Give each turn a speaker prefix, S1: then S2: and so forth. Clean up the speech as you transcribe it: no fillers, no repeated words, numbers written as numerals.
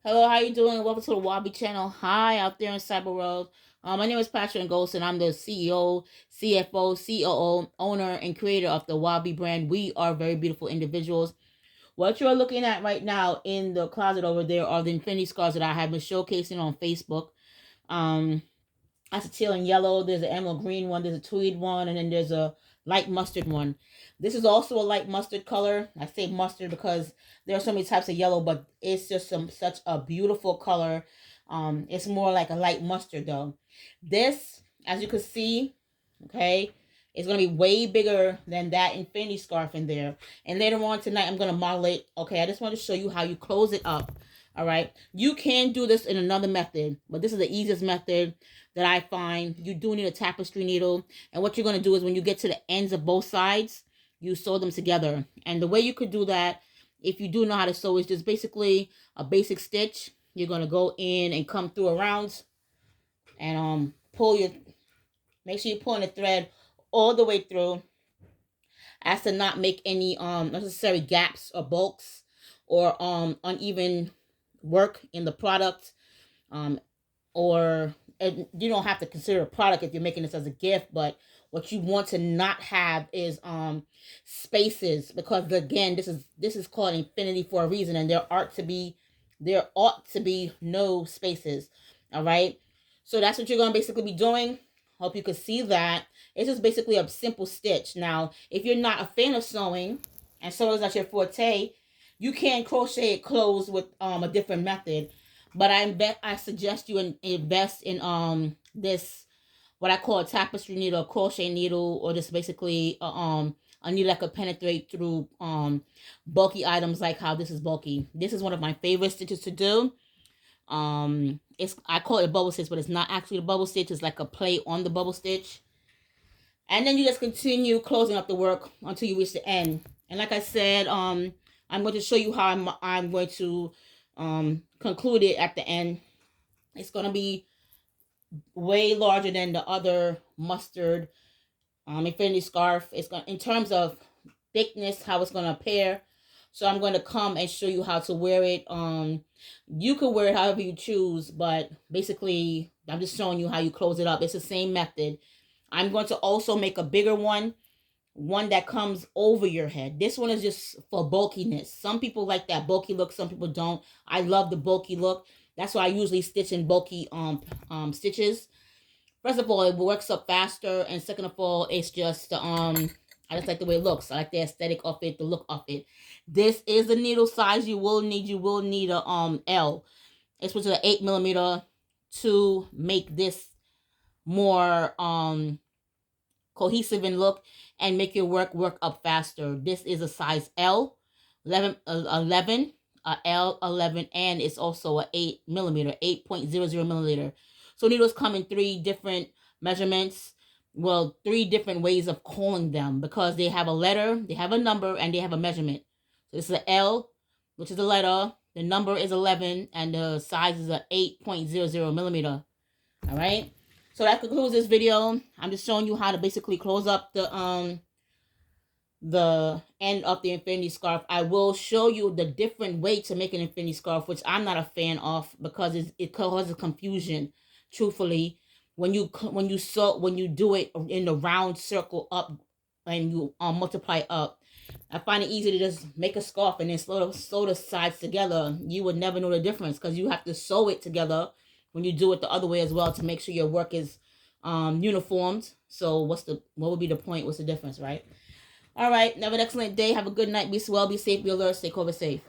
S1: Hello, how you doing? Welcome to the Wabi channel. Hi, out there in cyber world. My name is Patrick Ghost, and I'm the CEO, CFO, COO, owner, and creator of the Wabi brand. We are very beautiful individuals. What you're looking at right now in the closet over there are the infinity scars that I have been showcasing on Facebook. Um, that's a teal and yellow. There's an emerald green one. There's a tweed one, and then there's a light mustard one. This is also a light mustard color. I say mustard because there are so many types of yellow, but it's just such a beautiful color. It's more like a light mustard though. This, as you can see, okay, it's gonna be way bigger than that infinity scarf in there. And later on tonight, I'm gonna model it. Okay, I just want to show you how you close it up. All right, you can do this in another method, but this is the easiest method that I find. You do need a tapestry needle, and what you're going to do is when you get to the ends of both sides, you sew them together. And the way you could do that, if you do know how to sew, is just basically a basic stitch. You're going to go in and come through around and make sure you're pulling the thread all the way through as to not make any necessary gaps or bulks or uneven work in the product. Or you don't have to consider a product if you're making this as a gift, but what you want to not have is spaces, because again, this is called infinity for a reason, and there ought to be no spaces. All right, so that's what you're going to basically be doing. Hope you can see that. It's just basically a simple stitch. Now, if you're not a fan of sewing and sewing is not your forte, you can crochet it closed with a different method. But I suggest you invest in this, what I call a tapestry needle, a crochet needle, or just basically a needle that could penetrate through bulky items like how this is bulky. This is one of my favorite stitches to do. I call it a bubble stitch, but it's not actually a bubble stitch. It's like a play on the bubble stitch. And then you just continue closing up the work until you reach the end. And like I said, I'm going to show you how I'm going to conclude it at the end. It's going to be way larger than the other mustard infinity scarf. It's going, in terms of thickness, how it's going to appear. So I'm going to come and show you how to wear it. You could wear it however you choose, but basically I'm just showing you how you close it up. It's the same method. I'm going to also make a bigger one that comes over your head. This one is just for bulkiness. Some people like that bulky look, some people don't. I love the bulky look. That's why I usually stitch in bulky stitches. First of all, it works up faster, and second of all, it's just I just like the way it looks. I like the aesthetic of it, the look of it. This is the needle size you will need a L. It's which is an 8mm to make this more cohesive in look and make your work up faster. This is a size L, 11, L11, and it's also a 8mm, 8.00mm. So needles come in 3 different measurements. Well, 3 different ways of calling them, because they have a letter, they have a number, and they have a measurement. So this is a L, which is a letter. The number is 11, and the size is a 8.00mm. All right. So that concludes this video. I'm just showing you how to basically close up the end of the infinity scarf. I will show you the different way to make an infinity scarf, which I'm not a fan of because it causes confusion. Truthfully, when you do it in the round circle up and you multiply up, I find it easy to just make a scarf and then sew the sides together. You would never know the difference because you have to sew it together when you do it the other way as well to make sure your work is uniformed. So what would be the point? What's the difference, right? All right. Have an excellent day. Have a good night. Be well, be safe, be alert, stay COVID safe.